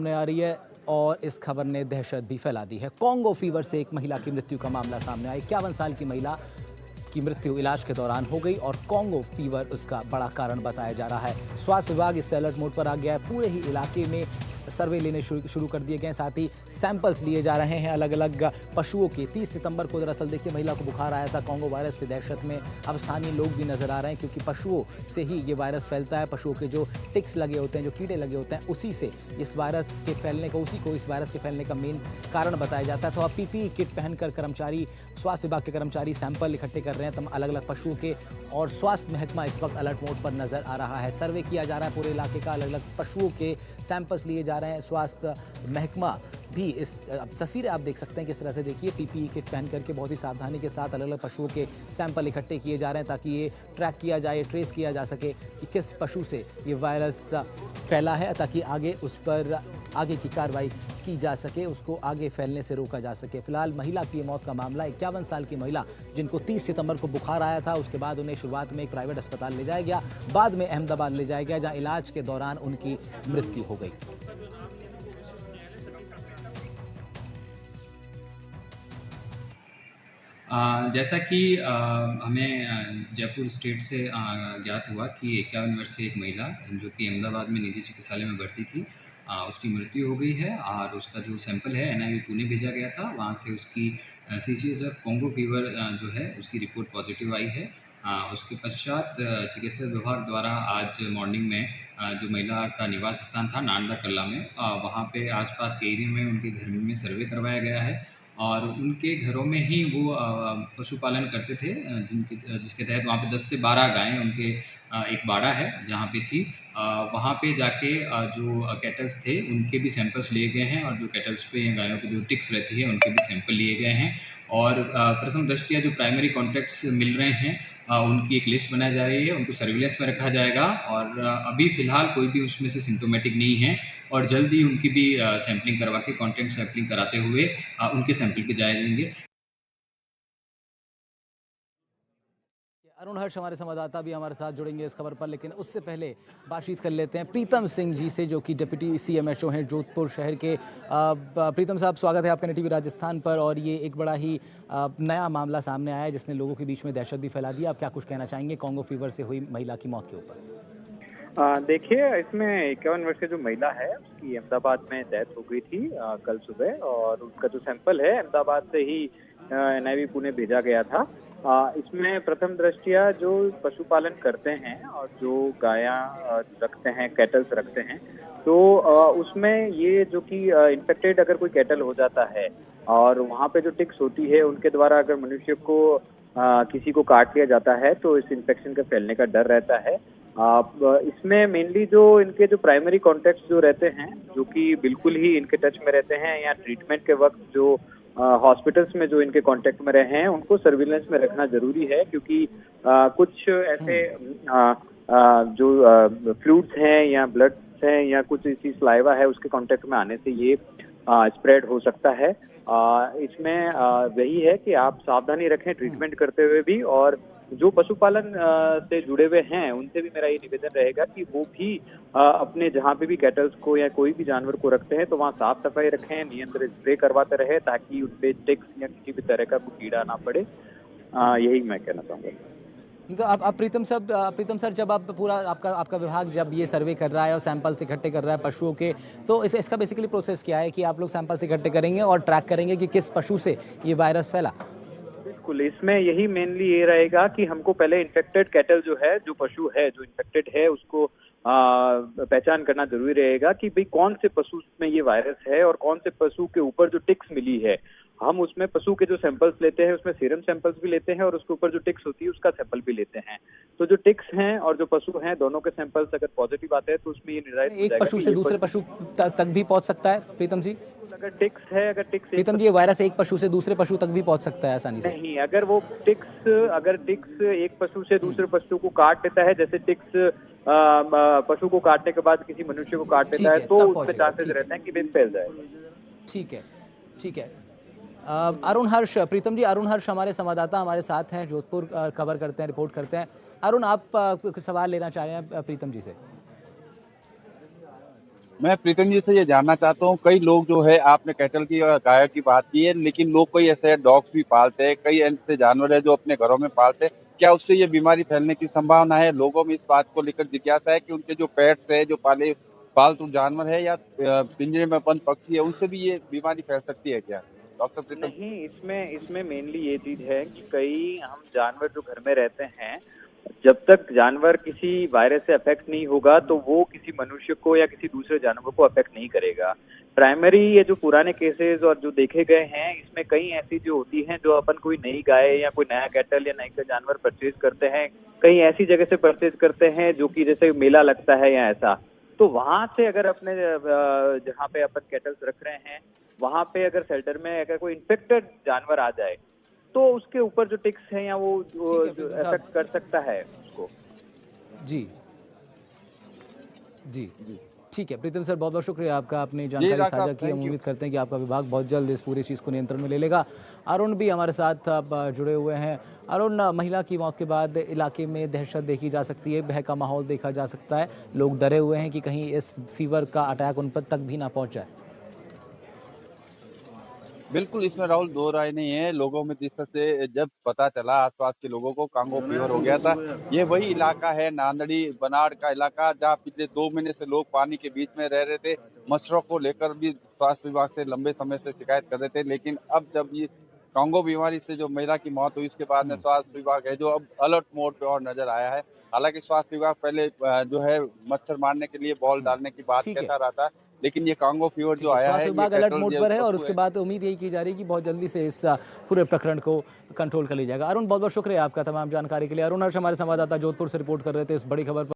सामने आ रही है और इस खबर ने दहशत भी फैला दी है। कॉन्गो फीवर से एक महिला की मृत्यु का मामला सामने आया। 51 साल की महिला की मृत्यु इलाज के दौरान हो गई और कॉन्गो फीवर उसका बड़ा कारण बताया जा रहा है। स्वास्थ्य विभाग इससे अलर्ट मोड पर आ गया है। पूरे ही इलाके में सर्वे लेने शुरू कर दिए गए, साथ ही सैंपल्स लिए जा रहे हैं अलग अलग पशुओं के। 30 सितंबर को दरअसल देखिए महिला को बुखार आया था। कॉन्गो वायरस से दहशत में अब स्थानीय लोग भी नजर आ रहे हैं, क्योंकि पशुओं से ही ये वायरस फैलता है। पशुओं के जो टिक्स लगे होते हैं, जो कीड़े लगे होते हैं, उसी से इस वायरस के फैलने का इस वायरस के फैलने का मेन कारण बताया जाता है। तो अब पीपीई किट पहनकर कर्मचारी, स्वास्थ्य विभाग के कर्मचारी सैंपल इकट्ठे कर रहे हैं अलग अलग पशुओं के, और स्वास्थ्य महकमा इस वक्त अलर्ट मोड पर नजर आ रहा है। सर्वे किया जा रहा है पूरे इलाके का, अलग अलग पशुओं के सैंपल्स लिए जा रहे हैं। स्वास्थ्य महकमा भी इस तस्वीरें आप देख सकते हैं किस तरह से, देखिए पीपीई किट पहन करके बहुत ही सावधानी के साथ अलग अलग पशुओं के सैंपल इकट्ठे किए जा रहे हैं, ताकि ये ट्रैक किया जाए, ट्रेस किया जा सके कि किस पशु से ये वायरस फैला है, ताकि आगे उस पर आगे की कार्रवाई की जा सके, उसको आगे फैलने से रोका जा सके। फिलहाल महिला की मौत का मामला, 51 साल की महिला जिनको 30 सितंबर को बुखार आया था, उसके बाद उन्हें शुरुआत में एक प्राइवेट अस्पताल ले जाया गया, बाद में अहमदाबाद ले जाया गया, जहां इलाज के दौरान उनकी मृत्यु हो गई। जैसा कि हमें जयपुर स्टेट से ज्ञात हुआ कि 51 वर्षीय एक महिला जो कि अहमदाबाद में निजी चिकित्सालय में भर्ती थी, उसकी मृत्यु हो गई है और उसका जो सैंपल है एनआईवी पुणे भेजा गया था। वहाँ से उसकी सीसीएसएफ कॉन्गो फीवर जो है उसकी रिपोर्ट पॉजिटिव आई है। उसके पश्चात चिकित्सा विभाग द्वारा आज मॉर्निंग में जो महिला का निवास स्थान था नांदा कल्ला में, वहाँ पे आसपास के एरिया में उनके घर में सर्वे करवाया गया है और उनके घरों में ही वो पशुपालन करते थे, जिसके तहत वहाँ पे 10 से 12 गायें उनके एक बाड़ा है जहाँ पे थी। वहाँ पे जाके जो कैटल्स थे उनके भी सैंपल्स लिए गए हैं और जो कैटल्स पे गायों की जो टिक्स रहती है उनके भी सैंपल लिए गए हैं। और प्रथम दृष्टया जो प्राइमरी कॉन्टैक्ट्स मिल रहे हैं उनकी एक लिस्ट बनाई जा रही है, उनको सर्विलेंस में रखा जाएगा और अभी फ़िलहाल कोई भी उसमें से सिम्टोमेटिक नहीं है और जल्द ही उनकी भी सैंपलिंग करवा के कॉन्टैक्ट सैंपलिंग कराते हुए उनके सैंपल भी जाए जाएंगे। अरुण हर्ष हमारे संवाददाता भी हमारे साथ जुड़ेंगे इस खबर पर, लेकिन उससे पहले बातचीत कर लेते हैं प्रीतम सिंह जी से, जो कि डिप्टी सीएमएचओ हैं जोधपुर शहर के। प्रीतम साहब, स्वागत है आपका NTV राजस्थान पर। और ये एक बड़ा ही नया मामला सामने आया है जिसने लोगों के बीच में दहशत भी फैला दी। आप क्या कुछ कहना चाहेंगे कॉन्गो फीवर से हुई महिला की मौत के ऊपर? देखिए, इसमें 51 वर्षीय जो महिला है उसकी अहमदाबाद में डेथ हो गई थी कल सुबह, और उसका जो सैंपल है अहमदाबाद से ही एनआईवी पुणे भेजा गया था। इसमें प्रथम दृष्टया जो पशुपालन करते हैं और जो गायां रखते हैं, कैटल्स रखते हैं, तो उसमें ये जो कि इन्फेक्टेड अगर कोई कैटल हो जाता है और वहाँ पे जो टिक्स होती है उनके द्वारा अगर मनुष्य को किसी को काट लिया जाता है तो इस इन्फेक्शन के फैलने का डर रहता है। इसमें मेनली जो इनके जो प्राइमरी कॉन्टैक्ट्स जो रहते हैं, जो कि बिल्कुल ही इनके टच में रहते हैं या ट्रीटमेंट के वक्त जो हॉस्पिटल्स में जो इनके कांटेक्ट में रहे हैं, उनको सर्विलेंस में रखना जरूरी है, क्योंकि कुछ ऐसे जो फ्लूइड्स हैं या ब्लड्स हैं या कुछ इसी सलाइवा है उसके कांटेक्ट में आने से ये स्प्रेड हो सकता है। इसमें वही है कि आप सावधानी रखें ट्रीटमेंट करते हुए भी, और जो पशुपालन से जुड़े हुए हैं उनसे भी मेरा ये निवेदन रहेगा कि वो भी अपने जहाँ पे भी कैटल्स को या कोई भी जानवर को रखते हैं तो वहाँ साफ सफाई रखें, नियंत्रण स्प्रे करवाते रहे, ताकि उनपे टिक्स या किसी भी तरह का कोई कीड़ा ना पड़े। यही मैं कहना चाहूँगा। तो आप प्रीतम सर, जब आप पूरा आपका विभाग जब ये सर्वे कर रहा है और सैंपल्स इकट्ठे कर रहा है पशुओं के, तो इसका बेसिकली प्रोसेस क्या है कि आप लोग सैंपल्स इकट्ठे करेंगे और ट्रैक करेंगे कि किस पशु से ये वायरस फैला? बिल्कुल, इसमें यही मेनली ये रहेगा कि हमको पहले इन्फेक्टेड कैटल जो है, जो पशु है जो इन्फेक्टेड है, उसको पहचान करना जरूरी रहेगा कि भाई कौन से पशु में ये वायरस है और कौन से पशु के ऊपर जो टिक्स मिली है। हम उसमें पशु के जो सैंपल्स लेते हैं उसमें सीरम सैंपल्स भी लेते हैं और उसके ऊपर जो टिक्स होती है उसका सैंपल भी लेते हैं। तो जो टिक्स हैं और जो पशु हैं, दोनों के सैंपल्स अगर पॉजिटिव आते हैं तो उसमें ये निर्धारित हो जाएगा एक पशु से दूसरे पशु तक भी पहुंच सकता है प्रीतम जी? अगर टिक्स है, अगर टिक्स प्रीतम जी, ये वायरस एक पशु से दूसरे पशु तक भी पहुंच सकता है आसानी से? नहीं, अगर टिक्स एक पशु से दूसरे पशु को काट लेता है, जैसे टिक्स पशु को काटने के बाद किसी मनुष्य को काट लेता है, तो उसमें चांसेस रहते हैं कि वे फैल जाए। ठीक है। अरुण हर्ष, प्रीतम जी, अरुण हर्ष हमारे संवाददाता हमारे साथ हैं, जोधपुर खबर करते हैं, रिपोर्ट करते हैं। अरुण, आप कुछ सवाल लेना चाह रहे हैं प्रीतम जी से? मैं प्रीतम जी से ये जानना चाहता हूँ, कई लोग जो है आपने कैटल की और गाय की बात की है, लेकिन लोग कई ऐसे डॉग्स भी पालते हैं, कई ऐसे जानवर है जो अपने घरों में पालते हैं। क्या उससे ये बीमारी फैलने की संभावना है? लोगों में इस बात को लेकर जिज्ञासा है कि उनके जो पेट्स है, जो पालतू जानवर है या पिंजरे में बंद पक्षी है, उनसे भी ये बीमारी फैल सकती है क्या? डॉक्टर प्रीतम जी। नहीं, इसमें इसमें मेनली ये चीज है कि कई हम जानवर जो घर में रहते हैं, जब तक जानवर किसी वायरस से अफेक्ट नहीं होगा तो वो किसी मनुष्य को या किसी दूसरे जानवर को अफेक्ट नहीं करेगा। प्राइमरी ये जो पुराने केसेस और जो देखे गए हैं, इसमें कई ऐसी जो होती हैं, जो अपन कोई नई गाय या कोई नया कैटल या नई जानवर परचेज करते हैं, कहीं ऐसी जगह से परचेज करते हैं जो कि जैसे मेला लगता है या ऐसा, तो वहां से अगर अपने जहाँ पे अपन कैटल्स रख रहे हैं, वहां पे अगर शेल्टर में अगर कोई इन्फेक्टेड जानवर आ जाए, तो उसके ऊपर जो टिक्स हैं या वो ठीक है, प्रीतम साहब। इफेक्ट कर सकता है उसको। जी जी ठीक है प्रीतम सर, बहुत बहुत शुक्रिया आपका, आपने जी जानकारी डॉक्टर साझा साहब, की। हम थैंक यू। उम्मीद करते हैं कि आपका विभाग बहुत जल्द इस पूरी चीज़ को नियंत्रण में ले लेगा। अरुण भी हमारे साथ अब जुड़े हुए हैं। अरुण, महिला की मौत के बाद इलाके में दहशत देखी जा सकती है, भय का माहौल देखा जा सकता है, लोग डरे हुए हैं कि कहीं इस फीवर का अटैक उन पर तक भी ना पहुंच जाए। बिल्कुल, इसमें राहुल दो राय नहीं है। लोगों में जिस तरह से जब पता चला आसपास के लोगों को कांगो फीवर हो गया था, ये वही इलाका है नांदड़ी बनाड़ का इलाका जहाँ पिछले 2 महीने से लोग पानी के बीच में रह रहे थे। मच्छरों को लेकर भी स्वास्थ्य विभाग से लंबे समय से शिकायत कर रहे थे, लेकिन अब जब ये कांगो बीमारी से जो महिला की मौत हुई उसके बाद में स्वास्थ्य विभाग है जो अब अलर्ट मोड पे और नजर आया है। हालांकि स्वास्थ्य विभाग पहले जो है मच्छर मारने के लिए बॉल डालने की बात ठीक है, कहता रहा था, लेकिन ये कांगो फीवर ठीक जो है। आया है स्वास्थ्य ये विभाग अलर्ट कैटल मोड जो पर है और पशु उसके है। बाद उम्मीद यही की जा रही है कि बहुत जल्दी से इस पूरे प्रकरण को कंट्रोल कर लिया जाएगा। अरुण, बहुत बहुत शुक्रिया आपका तमाम जानकारी के लिए। अरुण हर्ष हमारे संवाददाता जोधपुर से रिपोर्ट कर रहे थे इस बड़ी खबर पर।